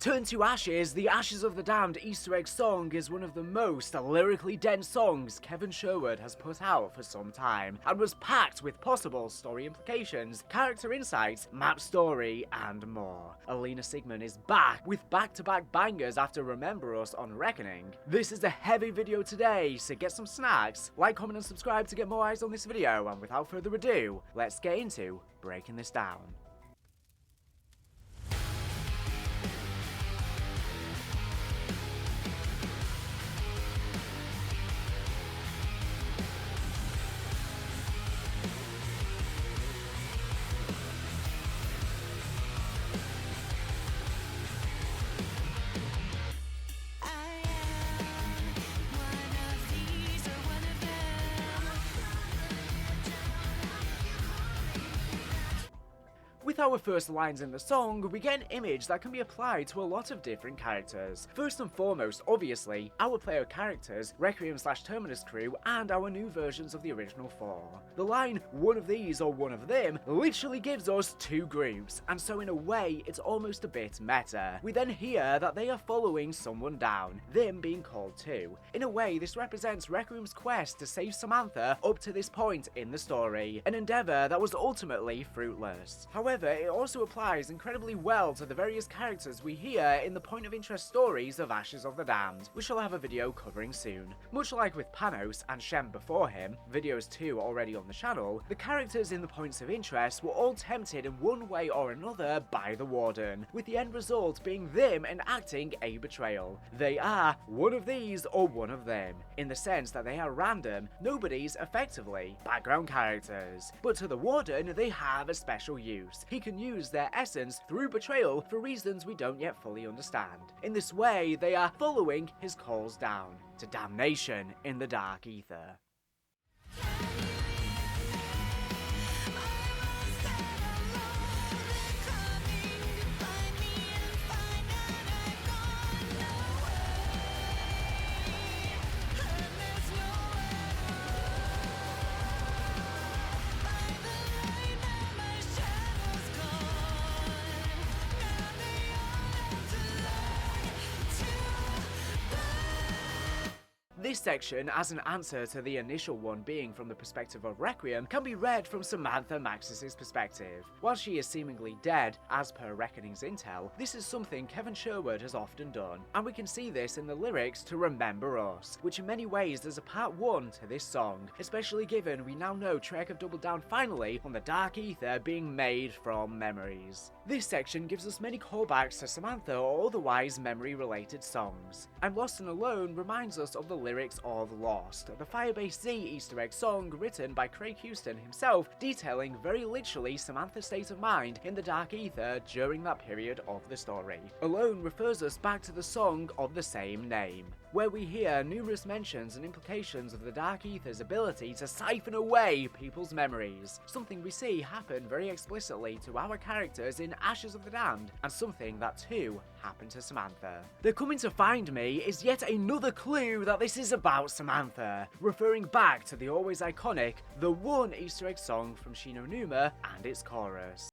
Turn to Ashes, the Ashes of the Damned Easter egg song is one of the most lyrically dense songs Kevin Sherwood has put out for some time, and was packed with possible story implications, character insights, map story, and more. Alina Sigmund is back with back-to-back bangers after Remember Us on Reckoning. This is a heavy video today, so get some snacks, like, comment, and subscribe to get more eyes on this video, and without further ado, let's get into breaking this down. With our first lines in the song, we get an image that can be applied to a lot of different characters. First and foremost, obviously, our player characters, Requiem/Terminus crew, and our new versions of the original four. The line, one of these or one of them, literally gives us two groups, and so in a way, it's almost a bit meta. We then hear that they are following someone down, them being called to. In a way, this represents Requiem's quest to save Samantha up to this point in the story, an endeavour that was ultimately fruitless. However, it also applies incredibly well to the various characters we hear in the point of interest stories of Ashes of the Damned, which I'll have a video covering soon. Much like with Panos and Shem before him, videos 2 already on the channel, the characters in the points of interest were all tempted in one way or another by the Warden, with the end result being them enacting a betrayal. They are one of these or one of them, in the sense that they are random, nobodies effectively, background characters. But to the Warden, they have a special use. He can use their essence through betrayal for reasons we don't yet fully understand. In this way, they are following his calls down to damnation in the dark ether. This section, as an answer to the initial one being from the perspective of Requiem, can be read from Samantha Maxis' perspective. While she is seemingly dead, as per Reckoning's intel, this is something Kevin Sherwood has often done, and we can see this in the lyrics to Remember Us, which in many ways is a part 1 to this song, especially given we now know Trek have doubled down finally on the dark ether being made from memories. This section gives us many callbacks to Samantha or otherwise memory-related songs. I'm Lost and Alone reminds us of the lyrics of Lost, the Firebase Z Easter egg song written by Craig Houston himself, detailing very literally Samantha's state of mind in the dark ether during that period of the story. Alone refers us back to the song of the same name, where we hear numerous mentions and implications of the dark ether's ability to siphon away people's memories, something we see happen very explicitly to our characters in Ashes of the Damned, and something that too happened to Samantha. The coming to find me is yet another clue that this is about Samantha, referring back to the always iconic The One Easter egg song from Shino Numa and its chorus.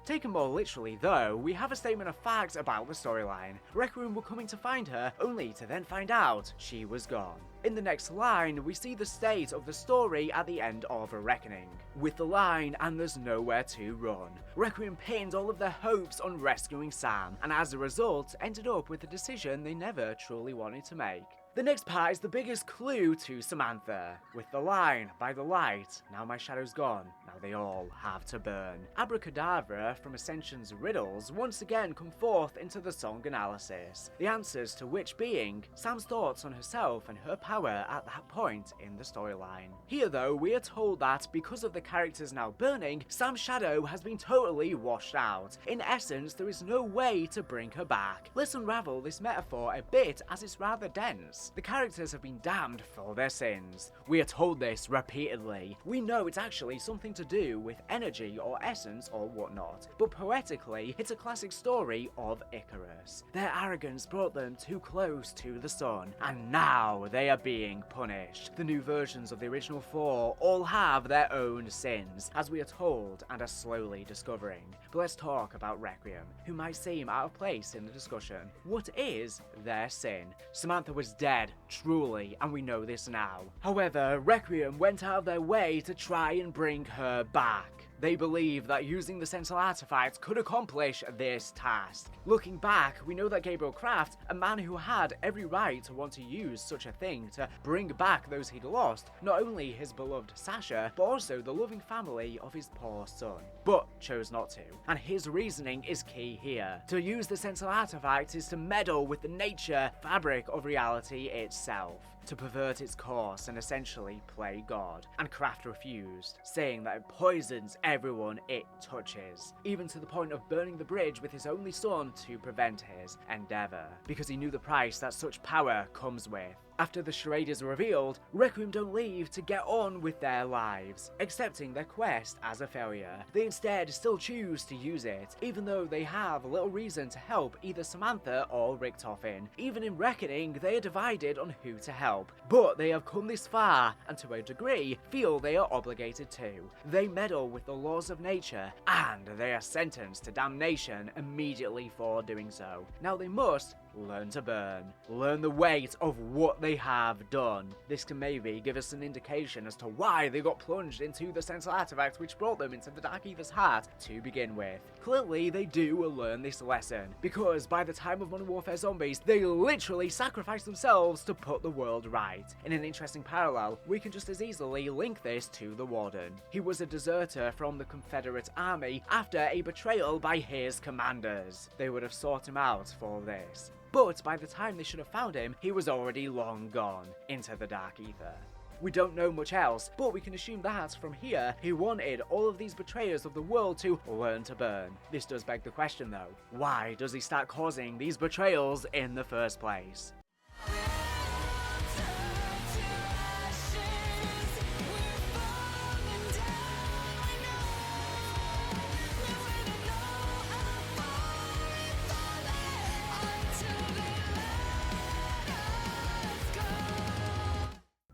Taken more literally though, we have a statement of fact about the storyline. Requiem were coming to find her, only to then find out she was gone. In the next line, we see the state of the story at the end of A Reckoning, with the line, "and there's nowhere to run." Requiem pinned all of their hopes on rescuing Sam, and as a result, ended up with a decision they never truly wanted to make. The next part is the biggest clue to Samantha, with the line, "by the light, now my shadow's gone, now they all have to burn." Abracadabra from Ascension's riddles once again come forth into the song analysis, the answers to which being Sam's thoughts on herself and her power at that point in the storyline. Here though, we are told that because of the characters now burning, Sam's shadow has been totally washed out. In essence, there is no way to bring her back. Let's unravel this metaphor a bit as it's rather dense. Icarus. The characters have been damned for their sins. We are told this repeatedly. We know it's actually something to do with energy or essence or whatnot, but poetically, it's a classic story of Icarus. Their arrogance brought them too close to the sun, and now they are being punished. The new versions of the original four all have their own sins, as we are told and are slowly discovering. But let's talk about Requiem, who might seem out of place in the discussion. What is their sin? Samantha was dead, truly, and we know this now. However, Requiem went out of their way to try and bring her back. They believe that using the Sentinel artifact could accomplish this task. Looking back, we know that Gabriel Kraft, a man who had every right to want to use such a thing to bring back those he'd lost, not only his beloved Sasha, but also the loving family of his poor son, but chose not to. And his reasoning is key here. To use the Sentinel artifact is to meddle with the nature, fabric of reality itself, to pervert its course and essentially play God. And Kraft refused, saying that it poisons everyone it touches, even to the point of burning the bridge with his only son to prevent his endeavor, because he knew the price that such power comes with. After the charade is revealed, Requiem don't leave to get on with their lives, accepting their quest as a failure. They instead still choose to use it, even though they have little reason to help either Samantha or Richtofen. Even in Reckoning, they are divided on who to help, but they have come this far, and to a degree, feel they are obligated to. They meddle with the laws of nature, and they are sentenced to damnation immediately for doing so. Now they must learn to burn. Learn the weight of what they have done. This can maybe give us an indication as to why they got plunged into the Sentinel artifact which brought them into the Dark Aether's heart to begin with. Clearly they do learn this lesson, because by the time of Modern Warfare Zombies, they literally sacrificed themselves to put the world right. In an interesting parallel, we can just as easily link this to the Warden. He was a deserter from the Confederate Army after a betrayal by his commanders. They would have sought him out for this. But by the time they should have found him, he was already long gone into the Dark Aether. We don't know much else, but we can assume that from here, he wanted all of these betrayers of the world to learn to burn. This does beg the question though, why does he start causing these betrayals in the first place?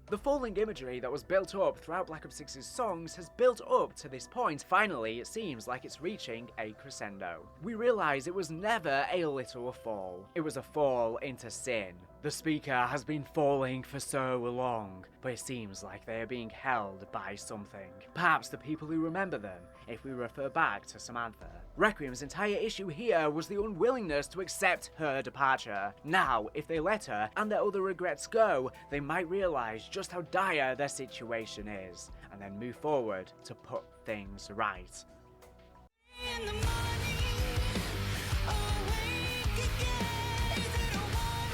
The falling imagery that was built up throughout Black Ops 6's songs has built up to this point. Finally, it seems like it's reaching a crescendo. We realise it was never a literal fall. It was a fall into sin. The speaker has been falling for so long, but it seems like they are being held by something. Perhaps the people who remember them, if we refer back to Samantha. Requiem's entire issue here was the unwillingness to accept her departure. Now, if they let her and their other regrets go, they might realise just how dire their situation is, and then move forward to put things right. In the morning, awake again. Is it a warning?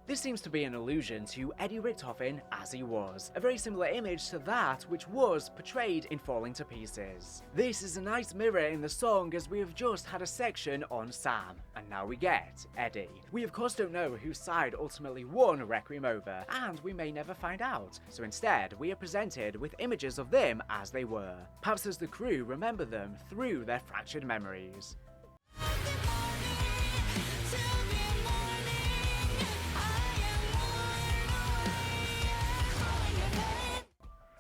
This seems to be an allusion to Eddie Richtofen as he was, a very similar image to that which was portrayed in Falling to Pieces. This is a nice mirror in the song, as we have just had a section on Sam, and now we get Eddie. We of course don't know whose side ultimately won Requiem over, and we may never find out, so instead we are presented with images of them as they were. Perhaps as the crew remember them through their fractured memories.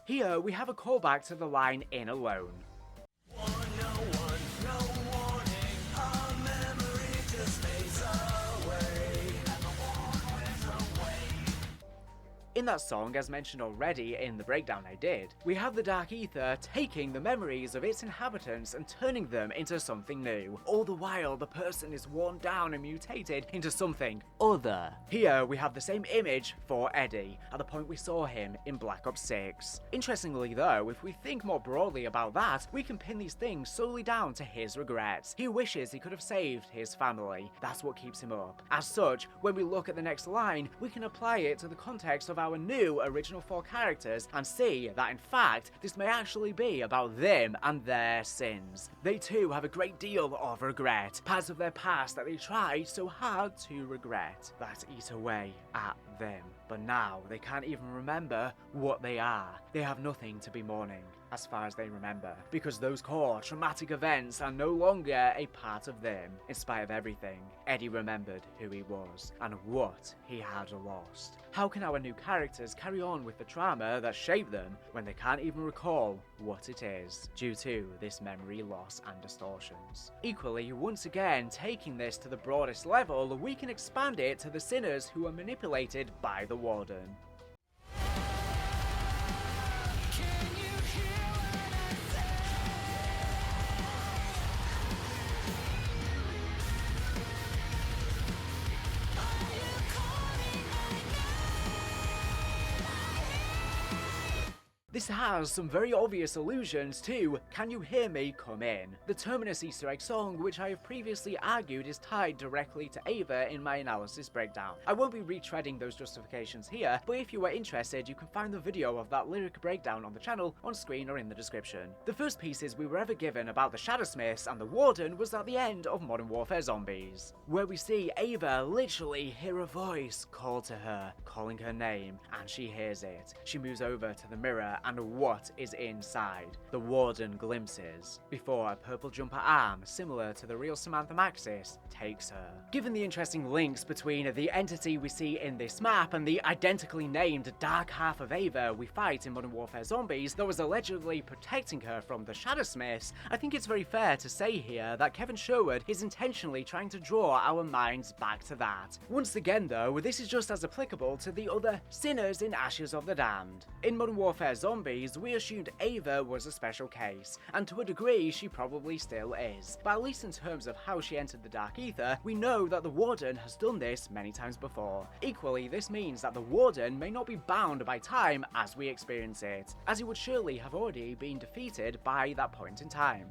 Here we have a callback to the line in Alone. In that song, as mentioned already in the breakdown I did, we have the Dark Aether taking the memories of its inhabitants and turning them into something new. All the while, the person is worn down and mutated into something other. Here, we have the same image for Eddie, at the point we saw him in Black Ops 6. Interestingly though, if we think more broadly about that, we can pin these things solely down to his regrets. He wishes he could have saved his family. That's what keeps him up. As such, when we look at the next line, we can apply it to the context of our our new original 4 characters and see that in fact this may actually be about them and their sins. They too have a great deal of regret, parts of their past that they tried so hard to regret, that eat away at them. But now they can't even remember what they are. They have nothing to be mourning, as far as they remember, because those core traumatic events are no longer a part of them. In spite of everything, Eddie remembered who he was and what he had lost. How can our new characters carry on with the trauma that shaped them when they can't even recall what it is due to this memory loss and distortions? Equally, once again, taking this to the broadest level, we can expand it to the sinners who are manipulated by the Warden. This has some very obvious allusions to Can You Hear Me Come In, the Terminus Easter egg song which I have previously argued is tied directly to Ava in my analysis breakdown. I won't be retreading those justifications here, but if you are interested you can find the video of that lyric breakdown on the channel on screen or in the description. The first pieces we were ever given about the Shadowsmiths and the Warden was at the end of Modern Warfare Zombies, where we see Ava literally hear a voice call to her, calling her name, and she hears it. She moves over to the mirror and what is inside. The Warden glimpses, before a purple jumper arm, similar to the real Samantha Maxis, takes her. Given the interesting links between the entity we see in this map and the identically named dark half of Ava we fight in Modern Warfare Zombies that was allegedly protecting her from the Shadowsmiths, I think it's very fair to say here that Kevin Sherwood is intentionally trying to draw our minds back to that. Once again though, this is just as applicable to the other sinners in Ashes of the Damned. In Modern Warfare Zombies, we assumed Ava was a special case, and to a degree she probably still is, but at least in terms of how she entered the Dark Ether, we know that the Warden has done this many times before. Equally, this means that the Warden may not be bound by time as we experience it, as he would surely have already been defeated by that point in time.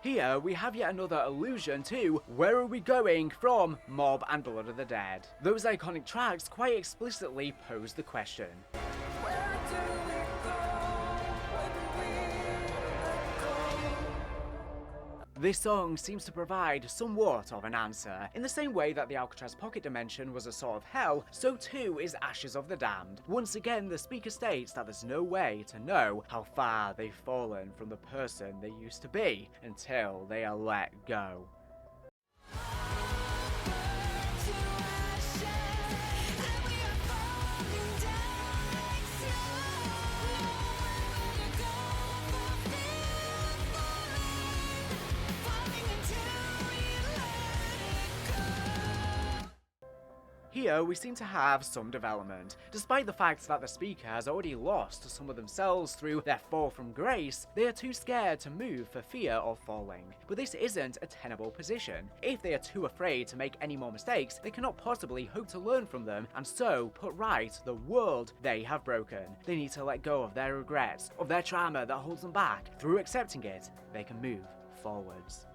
Here we have yet another allusion to Where Are We Going from Mob and Blood of the Dead. Those iconic tracks quite explicitly pose the question. Where do we go when we let go? This song seems to provide somewhat of an answer. In the same way that the Alcatraz Pocket Dimension was a sort of hell, so too is Ashes of the Damned. Once again, the speaker states that there's no way to know how far they've fallen from the person they used to be until they are let go. Here we seem to have some development. Despite the fact that the speaker has already lost some of themselves through their fall from grace, they are too scared to move for fear of falling. But this isn't a tenable position. If they are too afraid to make any more mistakes, they cannot possibly hope to learn from them and so put right the world they have broken. They need to let go of their regrets, of their trauma that holds them back. Through accepting it, they can move forwards.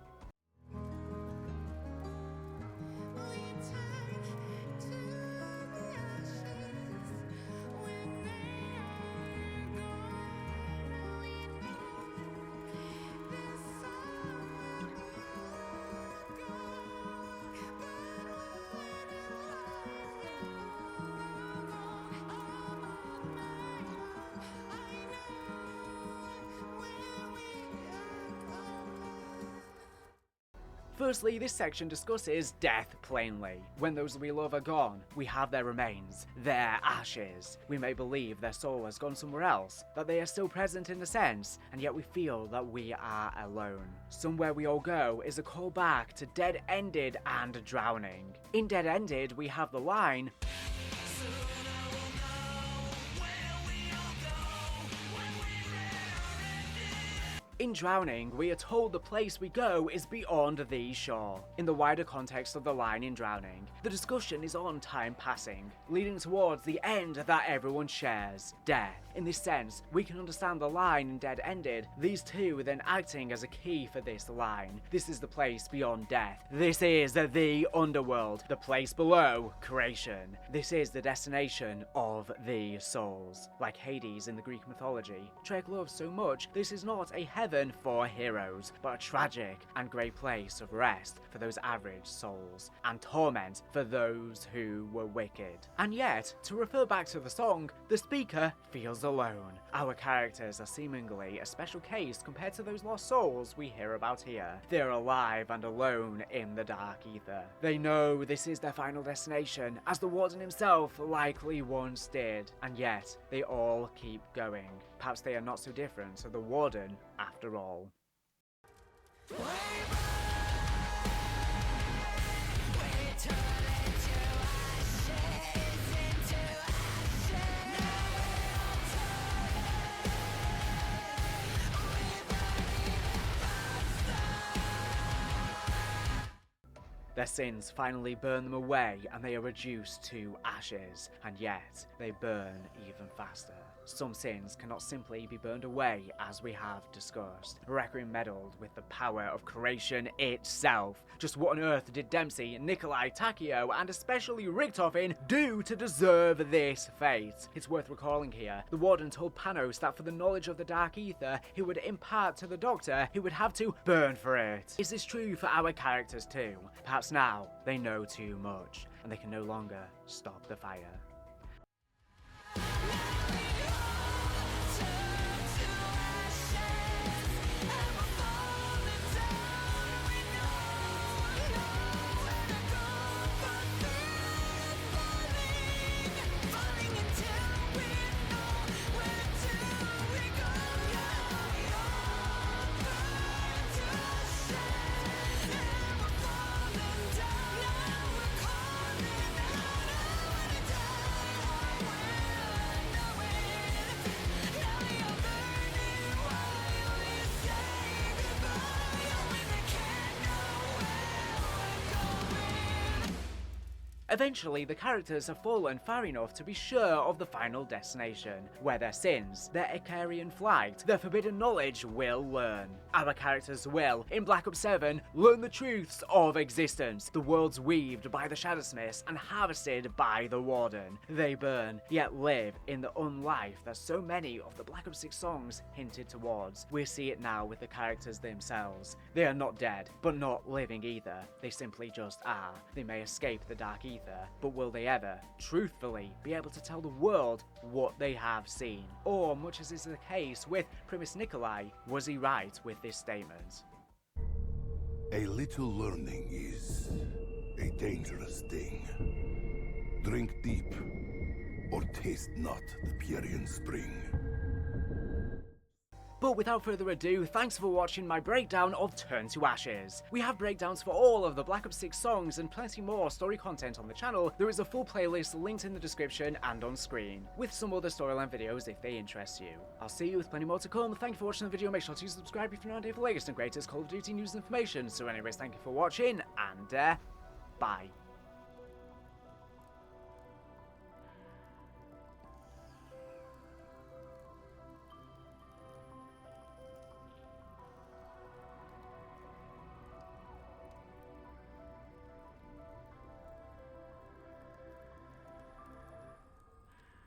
Firstly, this section discusses death plainly. When those we love are gone, we have their remains, their ashes. We may believe their soul has gone somewhere else, that they are still present in a sense, and yet we feel that we are alone. Somewhere We All Go is a call back to Dead Ended and Drowning. In Dead Ended, we have the line, In Drowning, we are told the place we go is beyond the shore. In the wider context of the line in Drowning, the discussion is on time passing, leading towards the end that everyone shares, death. In this sense, we can understand the line in Dead Ended, these two then acting as a key for this line. This is the place beyond death. This is the underworld, the place below creation. This is the destination of the souls. Like Hades in the Greek mythology, Drake loves so much, this is not a heaven for heroes, but a tragic and great place of rest for those average souls, and torment for those who were wicked. And yet, to refer back to the song, the speaker feels alone. Our characters are seemingly a special case compared to those lost souls we hear about here. They're alive and alone in the dark ether. They know this is their final destination, as the Warden himself likely once did, and yet they all keep going. Perhaps they are not so different to the Warden after all. Their sins finally burn them away and they are reduced to ashes, and yet they burn even faster. Some sins cannot simply be burned away, as we have discussed. Requiem meddled with the power of creation itself. Just what on earth did Dempsey, Nikolai, Takeo, and especially Richtofen do to deserve this fate? It's worth recalling here, the Warden told Panos that for the knowledge of the Dark Ether he would impart to the Doctor, he would have to burn for it. Is this true for our characters too? Perhaps now they know too much, and they can no longer stop the fire. Eventually, the characters have fallen far enough to be sure of the final destination, where their sins, their Icarian flight, their forbidden knowledge will learn. Our characters will, in Black Ops 7, learn the truths of existence, the worlds weaved by the Shadowsmiths and harvested by the Warden. They burn, yet live in the unlife that so many of the Black Ops 6 songs hinted towards. We see it now with the characters themselves. They are not dead, but not living either. They simply just are. They may escape the Dark Ether, but will they ever, truthfully, be able to tell the world what they have seen? Or, much as is the case with Primus Nikolai, was he right with this statement? A little learning is a dangerous thing. Drink deep, or taste not the Pierian spring. But without further ado, thanks for watching my breakdown of Turn to Ashes. We have breakdowns for all of the Black Ops 6 songs and plenty more story content on the channel. There is a full playlist linked in the description and on screen, with some other storyline videos if they interest you. I'll see you with plenty more to come. Thank you for watching the video. Make sure to subscribe if you're not here for the latest and greatest Call of Duty news and information. So anyways, thank you for watching, and bye.